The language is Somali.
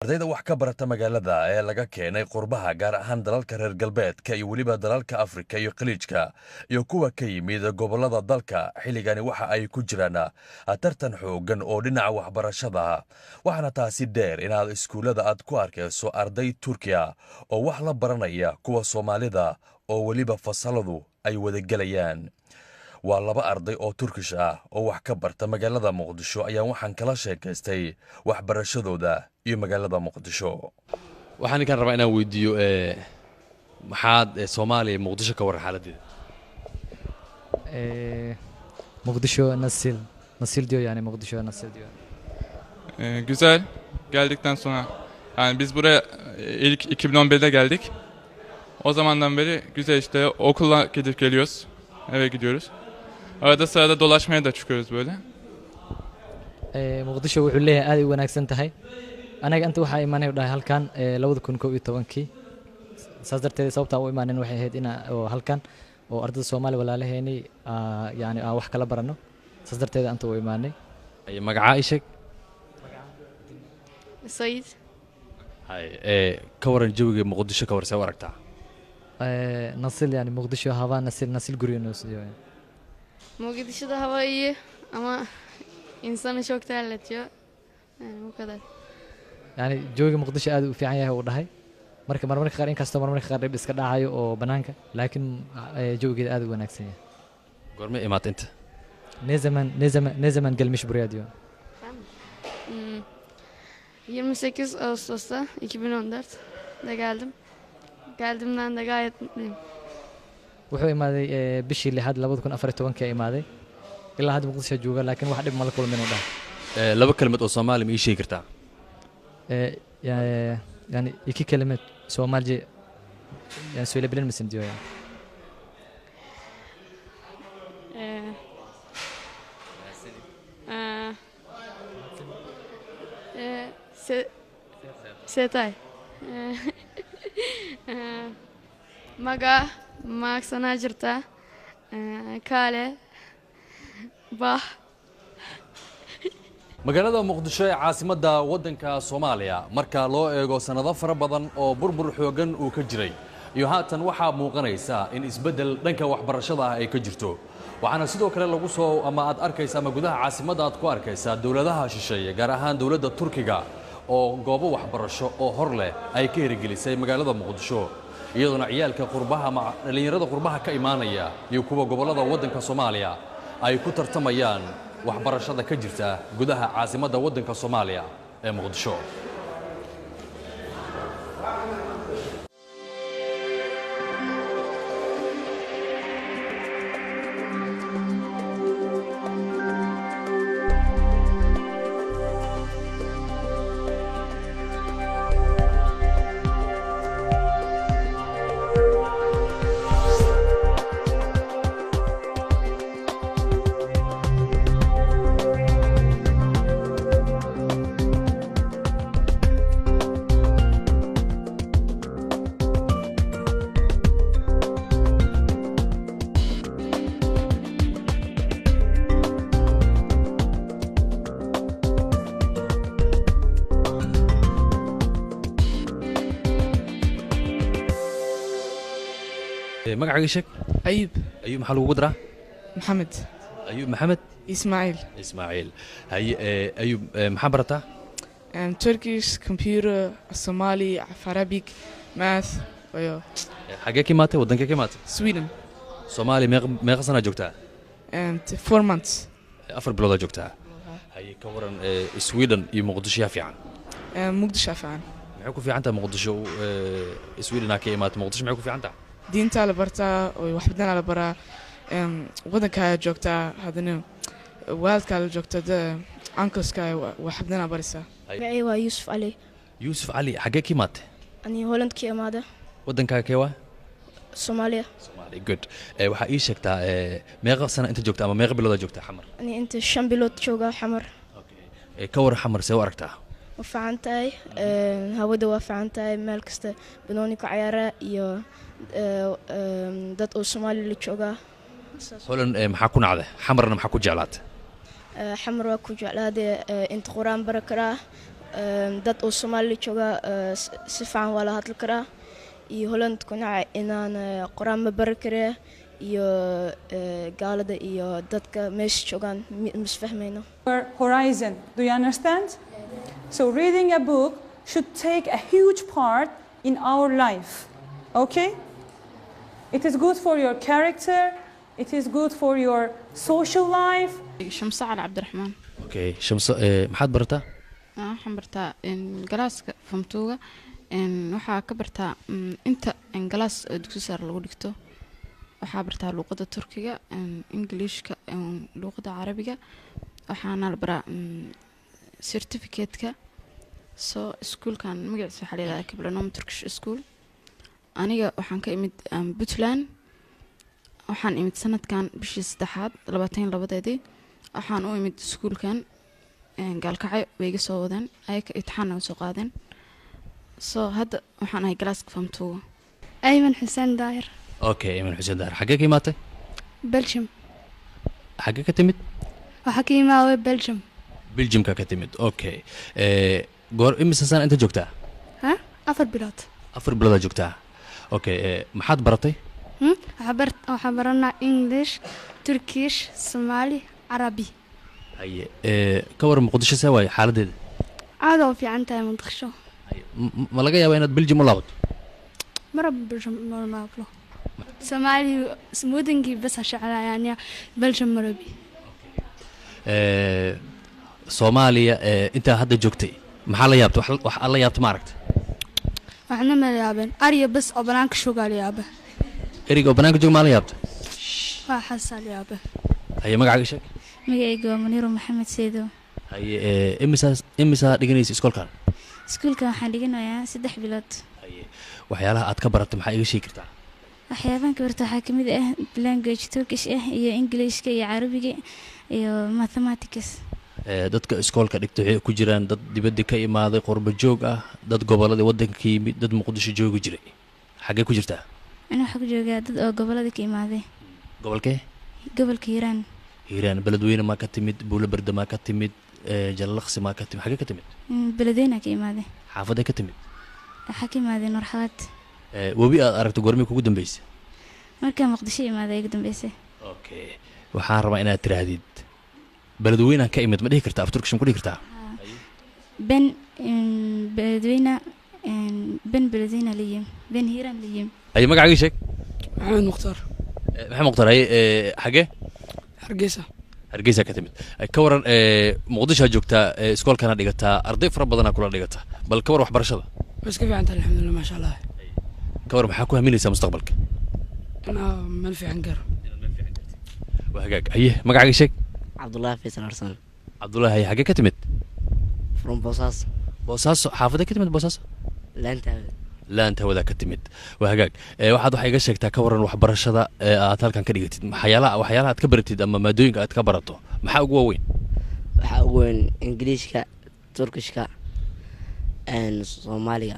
ardayda wax ka barata magaalada ee laga keenay qurbaha gaar ahaan dalalka reer galbeedka iyo weliba dalalka Afrika iyo Khaliijka iyo kuwa ka yimid gobolada dalka xilligani waxa ay ku jiraan tartan xoogan oo dhinaca waxbarashada waxaana taasi dheer inaad iskuulada aad ku arkayso arday Turkiya oo wax la baranaya kuwa Soomaalida oo weliba fasaladu ay wada galayaan waa laba arday oo Turkish ah oo wax ka barta magaalada Muqdisho ayaan waxaan kala sheekaystay waxbarashadooda iyo magaalada Muqdisho waxaan kan rabaa inaan weydiiyo maxaad Soomaaliya Muqdisho ka war xaaladeeda Muqdisho nasıl diyor yani Muqdisho nasıl diyor Güzel geldikten sonra yani biz buraya ilk 2011'de geldik. O zamandan beri güzel işte okula gidip geliyoruz. Eve gidiyoruz. Arada sırada dolaşmaya da çıkıyoruz böyle. Muqdisho wuxuu leeyahay aad u wanaagsan tahay. Anaga inta waxa imaanay dhahay halkan 2011kii. Saas darteed sababta u imaaneen waxay ahayd in halkan oo ardayda Soomaali walaalaheeni yani wax kala barano. Saas darteed inta u imaanay. ay magaca ishag Said hay ka waran jawiga Muqdisho ka warsay aragtaa nasıl yani Muqdisho hava nasıl görüyorsunuz yani Mogadishu'da hava iyi ama insanı çok terletiyor. Yani bu kadar. yani jawiga Muqdisho aad u fiican yahay oo dhahay marmarka qaar in kasta marmarka qaar iska dhacayo oo banaanka laakiin jawigeeda aad u wanaagsan yahay goorma imaad inta ne zaman gelmiş buraya diyor 28 Ağustos'ta 2014'da geldim. Geldiğimden de gayet mutluyum. wuxuu imaaday bishii 6 2014 imaaday ilaa hadda Muqdisho jooga laakiin wax dhib ma la kulmin oo dhahay laba kalmad oo Soomaali ma ii sheegi kartaa yani iki kelime Soomaalce yani söyleyebilir misin diyor yani Setay. Maag sanaa jirta. Kaale. Bah. magaalada Muqdisho ee caasimadda waddanka Soomaaliya marka loo eego sanado fara badan oo burbur xoogan uu ka jiray iyo haatan waxa muuqanaysa in isbedel dhanka waxbarashada ah ay ka jirto waxaana sidoo kale lagu soo ama aad arkaysaa ama gudaha caasimadda aad ku arkaysaa dawladaha shisheeye gaar ahaan dawladda Turkiga oo goobo waxbarasho oo hor leh ay ka hirgelisay magaalada Muqdisho iyadoo ciyaalka qurbaha ma dhalinyarada qurbaha ka imaanaya iyo kuwa gobolada waddanka Soomaaliya ay ku tartamayaan waxbarashada ka jirta gudaha caasimadda waddanka Soomaaliya ee Muqdisho magacaaga sheeg أيوب maxaa lagu diraa محمد ayub maxamed إسماعيل ismaaciil hay ayub maxaa barataa Turkish computer Somali Arabic math xagee ka imaatay waddankee ka imaatay Sweden Soomaaliya meeqa sana joogtaa and 4 months 4 biloodaa joogtaa hay ka waran Sweden iyo Muqdisho yaa fiican مقدشة فعلا maxay ku fiican tahay Muqdisho Sweden ka imaatay Muqdisho maxay ku fiican tahay diinta la bartaa oo wax badan la baraa wadanka joogtaa hadana waalka la joogtaa uncleska wax badan la baraysaa magacay waa Yusuf Ali Yusuf Ali xagee ka imaatay ani Holland ka imaada waddanka kee waa Soomaaliya good waxa ii sheegtaa meeqa sana inta joogtaa ama meeqa bilooda joogtaa xamar ani inta 5 bilood joogaa xamar ka war xamar see u aragtaa وفعن تاي هودا وفعن تاي مال كسته بنوني كعيارة iyo dad oo Soomaali la jooga holan maxaa ku nacday xamarna maxaa ku jeclaatay xamar waa ku jeclaaday inta quraan barakara dad oo Soomaali jooga si fiican wala hadli karaa iyo Holland kuna inaan qoraan ma bari karaa iyo gaalada iyo dadka meesha joogan misfahmayno. Horizon, do you understand? So reading a book should take a huge part in our life. Okay? It is good for your character, it is good for your social life. شمس على عبد الرحمن. okay shamso maxaad barataa waxaan bartaa galaaska famtuuga waxaa ka bartaa inta galaas dugsi sare lagu dhigto waxaa bartaa luqadda turkiga ingiliishka luqadda carabiga waxaana la baraa certificate-ka soo iskuulkan magaciisa waxaa la yidhahdaa Kiblanum Turkish School aniga waxaan ka imid Puntland waxaan imid sanadkan bishii 3aad 22 waxaan u imid iskuulkan gaalkacay way iga soo wadaan ayaka imtixaan soo qaadeen soo hadda waxaan ahay galaaska famtuuga Ayman Xuseen Daahir okay Ayman Xuseen Daahir xagee ka imaatay Belgium xagee ka timid waxa ka imaaday Belgium-ka ka timid okay goor imisa sano inta joogtaa ha 4 bilood 4 bilood joogtaa okay maxaad baratay waxaan baranaa English Turkish Somali Arabi haye ka war muqdisho see waay xaaladeeda aad oo fiican tahay muqdisho ma laga yaabaa inaad Belgium u laabato marab Belgium ma laablo Somali smuudingi bas shaqaalayaanya Belgium marabi Soomaaliya inta hadda joogtay maxaa la yaabtay wax alla yaabtay ma aragtay waxna ma yaabeen ariya bas oo banaanka shoogaa la yaabay eriga oo banaanka joog ma la yaabtay waxa sal yaabay haye magacaaga sheeg magacayga waa Muniiro Maxamed Seedo haye imisa dhiganaysa iskoolkan iskuulkan waxaan dhiganayaa 3 bilood haye waxyaalaha aad ka baratay maxaa iga sheegi kartaa waxyaabahan ka bartay waxaa kamid ah language Turkish iyo Englishka iyo Carabiga iyo mathematics dadka iskoolka dhigtay waxay ku jiraan dad dibadda ka imaaday qurba joog ah dad gobolada wadanka ka yimid dad muqdisho joogi jiray xagee ku jirtaa ana waxa ku joogaa dad oo gobolada ka imaaday gobolkee gobolka Hiiraan beledweyne ma ka timid Buulo Barda ma ka timid Jallaqsi ma ka timid xagee ka timid beledweyne ka imaaday xaafadee ka timid waxa ka imaaday Marxalad wabi aad aragto goormii kugu dambeysay markaan muqdisho imaaday ugu dambeysay okay waxaan rabaa inaad tiraahdid beledweyne ka imid ma dhihi kartaa af Turkish ma ku dhihi kartaa beledweyne liyim ben Hiiraan liyim ay magacaaga sheeg maxamed mukhtaar ay xagee hargeysa ka timid ka waran muqdisho joogtaa iskoolkana dhigataa arday fara badan kula dhigataa bal ka war waxbarashada iska fiican tahay alxamdulillah ma sha Allah ka war maxaa ku haminaysaa mustaqbalka meel fiican gaar waa hagaag aye magacaaga sheeg Abdullah Faisal Arsan Abdullah hay xagee ka timid from Boosaaso xaafadee ka timid Boosaaso laanta wada ka timid waa hagaag waxaad waxa iga sheegtaa ka waran waxbarashada aad halkan ka dhigatid waxyaalaha aad ka baratid ama maadooyinka aad ka barato maxaa ugu weyn waxa ugu weyn Ingiriiska Turkishka and Soomaaliga